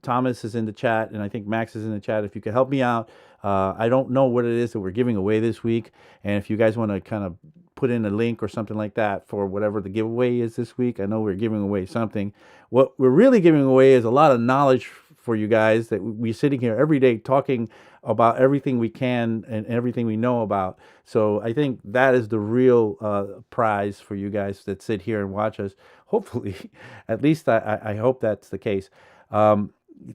Thomas is in the chat, and I think Max is in the chat. If you could help me out, I don't know what it is that we're giving away this week, and if you guys want to kind of put in a link or something like that for whatever the giveaway is this week, I know we're giving away something. What we're really giving away is a lot of knowledge for you guys that we're sitting here every day talking about everything we can and everything we know about. So I think that is the real prize for you guys that sit here and watch us. Hopefully, at least I hope that's the case.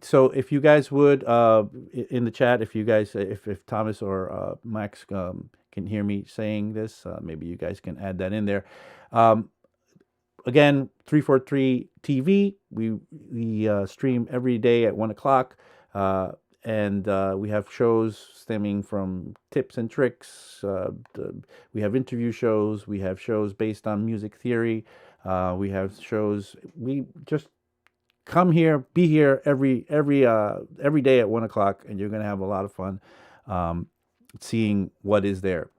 So if you guys would in the chat, if Thomas or Max can hear me saying this, maybe you guys can add that in there. Again, 343 TV. We stream every day at 1 o'clock, and we have shows stemming from tips and tricks. We have interview shows. We have shows based on music theory. We have shows. We just come here, be here every day at 1 o'clock, and you're gonna have a lot of fun seeing what is there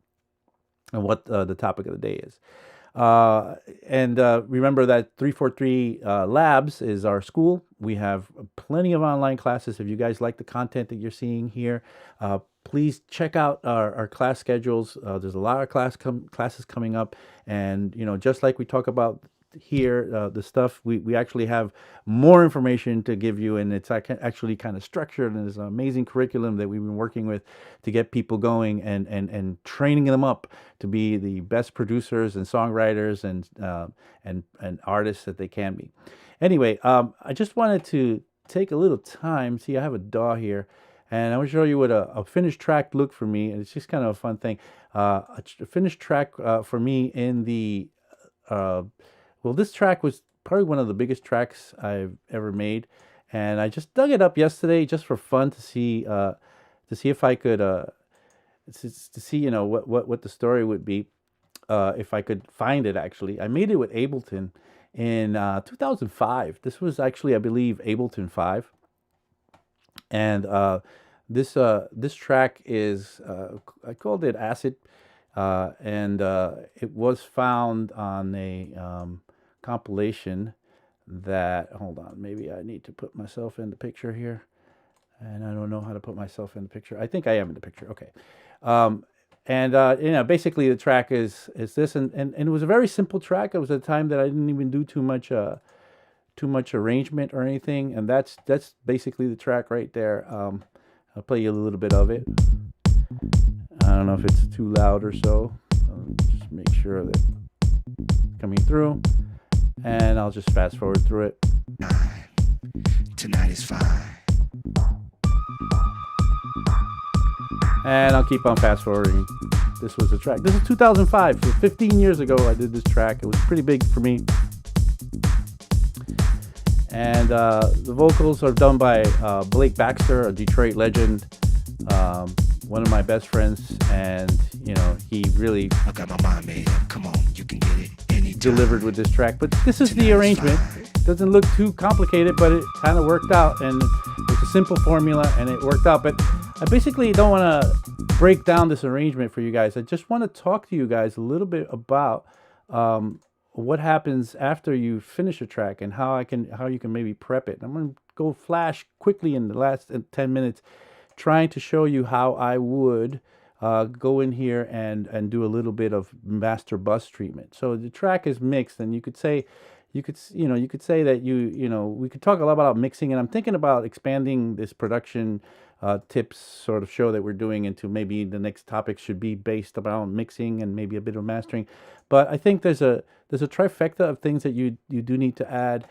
and what the topic of the day is. And remember that 343 Labs is our school. We have plenty of online classes. If you guys like the content that you're seeing here, please check out our class schedules. There's a lot of classes coming up, and just like we talk about here, the stuff we actually have more information to give you, and it's actually kind of structured, and there's an amazing curriculum that we've been working with to get people going and training them up to be the best producers and songwriters and artists that they can be. Anyway, I just wanted to take a little time. See, I have a DAW here, and I want to show you what a finished track looked for me, and it's just kind of a fun thing. A finished track for me in the well, this track was probably one of the biggest tracks I've ever made, and I just dug it up yesterday just for fun to see if I could to see what the story would be if I could find it. Actually, I made it with Ableton in 2005. This was actually, I believe, Ableton 5, and this track is I called it Acid, and it was found on a compilation that, hold on, maybe I need to put myself in the picture here, and I don't know how to put myself in the picture. I think I am in the picture. Okay. Basically the track is this, and it was a very simple track. It was a time that I didn't even do too much arrangement or anything, and that's basically the track right there. I'll play you a little bit of it. I don't know if it's too loud or so. I'll just make sure that it's coming through, and I'll just fast forward through it. Tonight is fine. And I'll keep on fast forwarding. This was the track. This is 2005, so 15 years ago I did this track. It was pretty big for me. And the vocals are done by Blake Baxter, a Detroit legend, one of my best friends, and he really I got my mind made up. Come on, you can get it anytime. delivered with this track. But this is the arrangement. Doesn't look too complicated, but it kind of worked out, and it's a simple formula, and it worked out. But I basically don't want to break down this arrangement for you guys. I just want to talk to you guys a little bit about what happens after you finish a track and how you can maybe prep it. I'm going to go flash quickly in the last 10 minutes, trying to show you how I would go in here and do a little bit of master bus treatment. So the track is mixed, and you could say that we could talk a lot about mixing, and I'm thinking about expanding this production tips sort of show that we're doing into maybe the next topic should be based around mixing and maybe a bit of mastering. But I think there's a trifecta of things that you do need to add,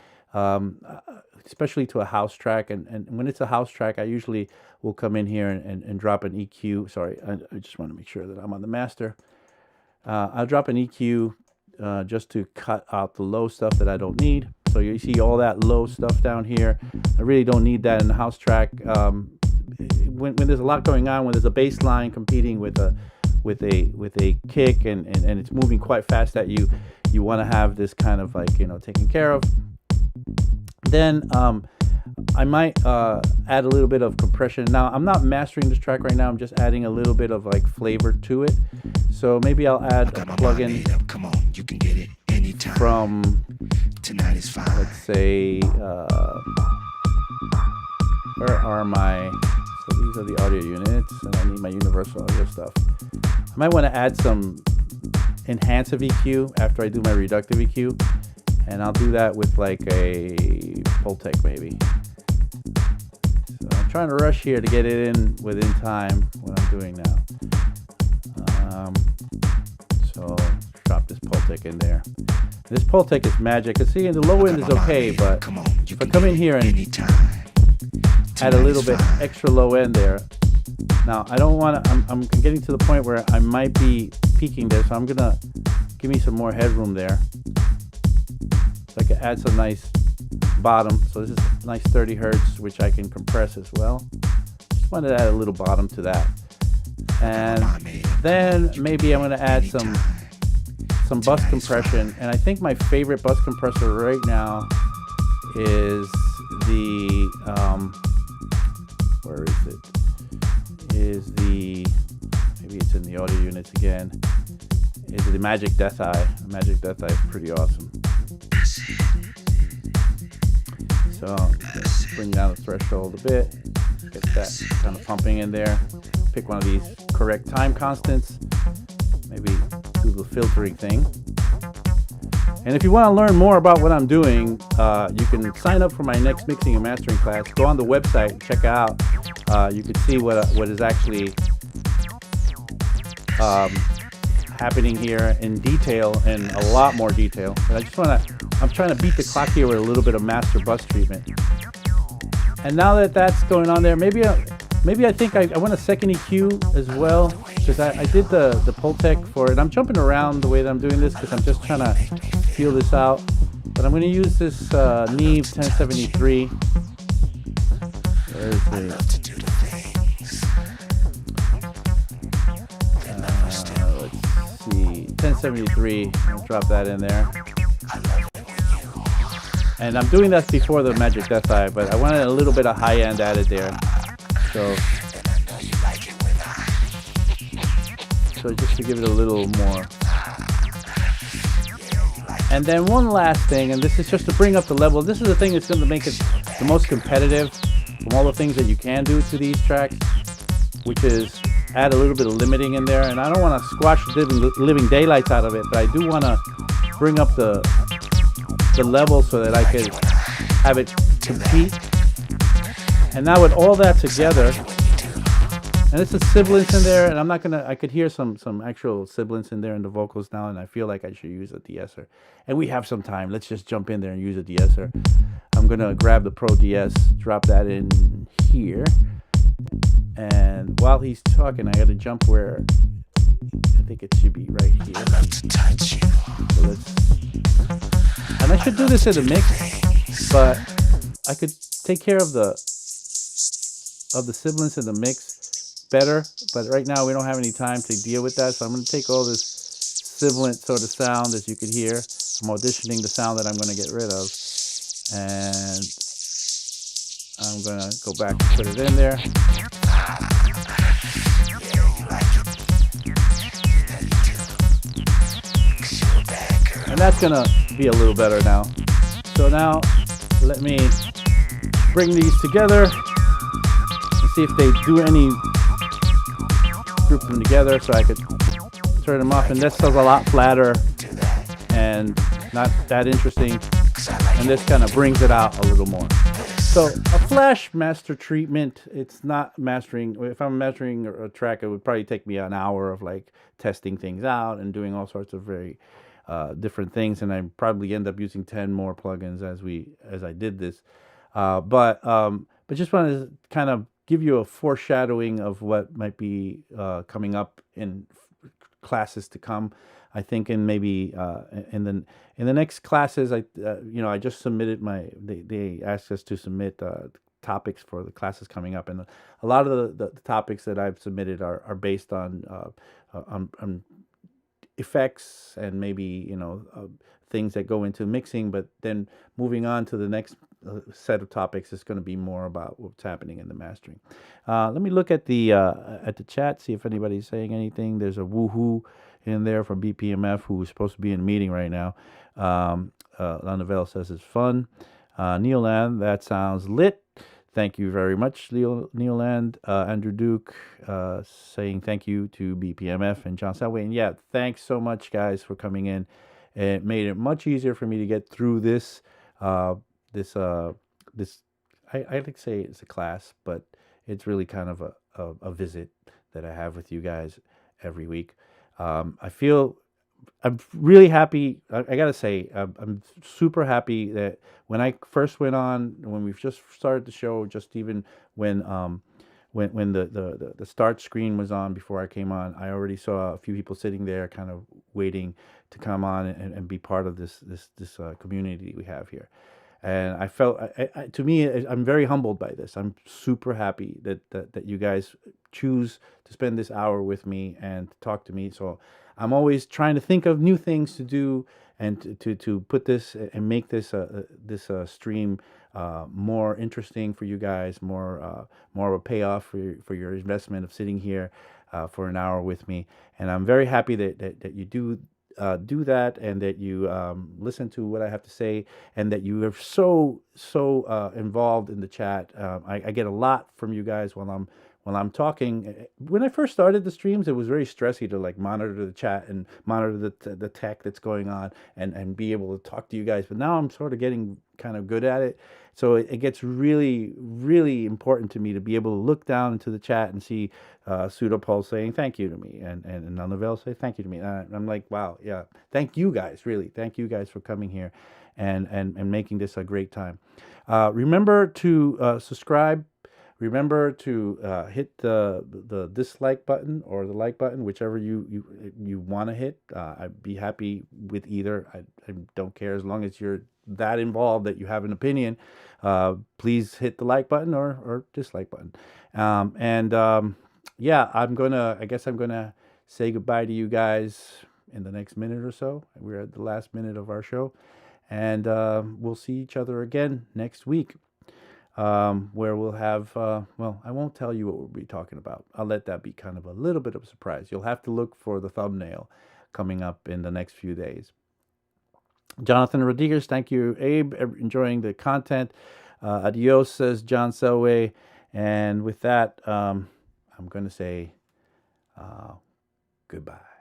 especially to a house track. And when it's a house track, I usually will come in here and drop an EQ. Sorry, I just want to make sure that I'm on the master. I'll drop an EQ just to cut out the low stuff that I don't need. So you see all that low stuff down here. I really don't need that in the house track. When there's a lot going on, when there's a bass line competing with a kick and it's moving quite fast at you, you want to have this kind of like, taken care of. Then I might add a little bit of compression. Now I'm not mastering this track right now. I'm just adding a little bit of like flavor to it. So maybe I'll add a plugin Come on, you can get it anytime. from, Tonight is fine. let's say, where are my, so these are the audio units, and I need my universal audio stuff. I might want to add some enhansive EQ after I do my reductive EQ, and I'll do that with like a Pultec maybe. So I'm trying to rush here to get it in within time, what I'm doing now. So drop this Pultec in there. This Pultec is magic. You see, in the low end is okay, but if I come in here and add a little bit extra low end there. Now I don't want to, I'm getting to the point where I might be peaking there, so I'm gonna give me some more headroom there. So I can add some nice bottom. So this is a nice 30 hertz, which I can compress as well. Just wanted to add a little bottom to that. And then maybe I'm gonna add some bus compression. And I think my favorite bus compressor right now is the, where is it? Maybe it's in the audio units again. Is the Magic Death Eye. Magic Death Eye is pretty awesome. So bring down the threshold a bit. Get that kind of pumping in there. Pick one of these correct time constants. Maybe do the filtering thing. And if you want to learn more about what I'm doing, you can sign up for my next mixing and mastering class. Go on the website, check it out. You can see what is actually happening here in detail, and a lot more detail. But I'm trying to beat the clock here with a little bit of master bus treatment. And now that that's going on there, maybe I think I want a second EQ as well, because I did the Pultec for it. I'm jumping around the way that I'm doing this because I'm just trying to feel this out. But I'm going to use this Neve 1073. Where is it? Let's see, 1073. I'll drop that in there. And I'm doing that before the Magic Death Eye, but I wanted a little bit of high end added there. So just to give it a little more. And then one last thing, and this is just to bring up the level. This is the thing that's going to make it the most competitive from all the things that you can do to these tracks, which is add a little bit of limiting in there. And I don't want to squash the living daylights out of it, but I do want to bring up the level so that I could have it compete. And now with all that together, and this is sibilance in there, and I could hear some actual sibilance in there in the vocals now, and I feel like I should use a de-esser. And we have some time. Let's just jump in there and use a de-esser. I'm gonna grab the Pro DS, drop that in here. And while he's talking, I gotta jump where I think it should be right here. So and I should do this in a mix, but I could take care of the sibilance in the mix better, but right now we don't have any time to deal with that. So I'm going to take all this sibilant sort of sound, as you could hear. I'm auditioning the sound that I'm going to get rid of, and I'm going to go back and put it in there. And that's going to be a little better now. So now let me bring these together and see if they do any, group them together so I could turn them off. And this is a lot flatter and not that interesting. And this kind of brings it out a little more. So a flash master treatment, it's not mastering. If I'm mastering a track, it would probably take me an hour of like testing things out and doing all sorts of very different things, and I probably end up using 10 more plugins as I did this. But just wanted to kind of give you a foreshadowing of what might be coming up in classes to come. I think in maybe in the next classes, I just submitted they asked us to submit topics for the classes coming up, and a lot of the topics that I've submitted are based on effects and maybe things that go into mixing. But then moving on to the next set of topics is going to be more about what's happening in the mastering. Let me look at the chat, see if anybody's saying anything. There's a woohoo in there from BPMF, who's supposed to be in a meeting right now. Lanavel says it's fun. Neil Land, that sounds lit. Thank you very much, Neil Land. Andrew Duque saying thank you to BPMF and John Selway. And yeah, thanks so much, guys, for coming in. It made it much easier for me to get through this. I like to say it's a class, but it's really kind of a visit that I have with you guys every week. I'm really happy. I gotta say, I'm super happy that when I first went on, when we just started the show, just even when the start screen was on before I came on, I already saw a few people sitting there, kind of waiting to come on and be part of this community we have here. And I felt, to me, I'm very humbled by this. I'm super happy that you guys choose to spend this hour with me and to talk to me. So I'm always trying to think of new things to do and to put this and make this stream more interesting for you guys, more of a payoff for your investment of sitting here for an hour with me. And I'm very happy that you do that, and that you listen to what I have to say, and that you are so involved in the chat. I get a lot from you guys while I'm talking. When I first started the streams, it was very stressy to like monitor the chat and monitor the tech that's going on and be able to talk to you guys. But now I'm sort of getting kind of good at it. So it gets really, really important to me to be able to look down into the chat and see Pseudopulse saying thank you to me, and Nanavel say thank you to me. And I'm like, wow, yeah, thank you guys, really. Thank you guys for coming here and making this a great time. Remember to subscribe. Remember to hit the dislike button or the like button, whichever you want to hit. I'd be happy with either. I don't care, as long as you're that involved that you have an opinion. Please hit the like button or dislike button. Yeah, I guess I'm gonna say goodbye to you guys in the next minute or so. We're at the last minute of our show, and we'll see each other again next week. Where we'll have, I won't tell you what we'll be talking about. I'll let that be kind of a little bit of a surprise. You'll have to look for the thumbnail coming up in the next few days. Jonathan Rodriguez, thank you, Abe. Enjoying the content. Adios, says John Selway. And with that, I'm going to say goodbye.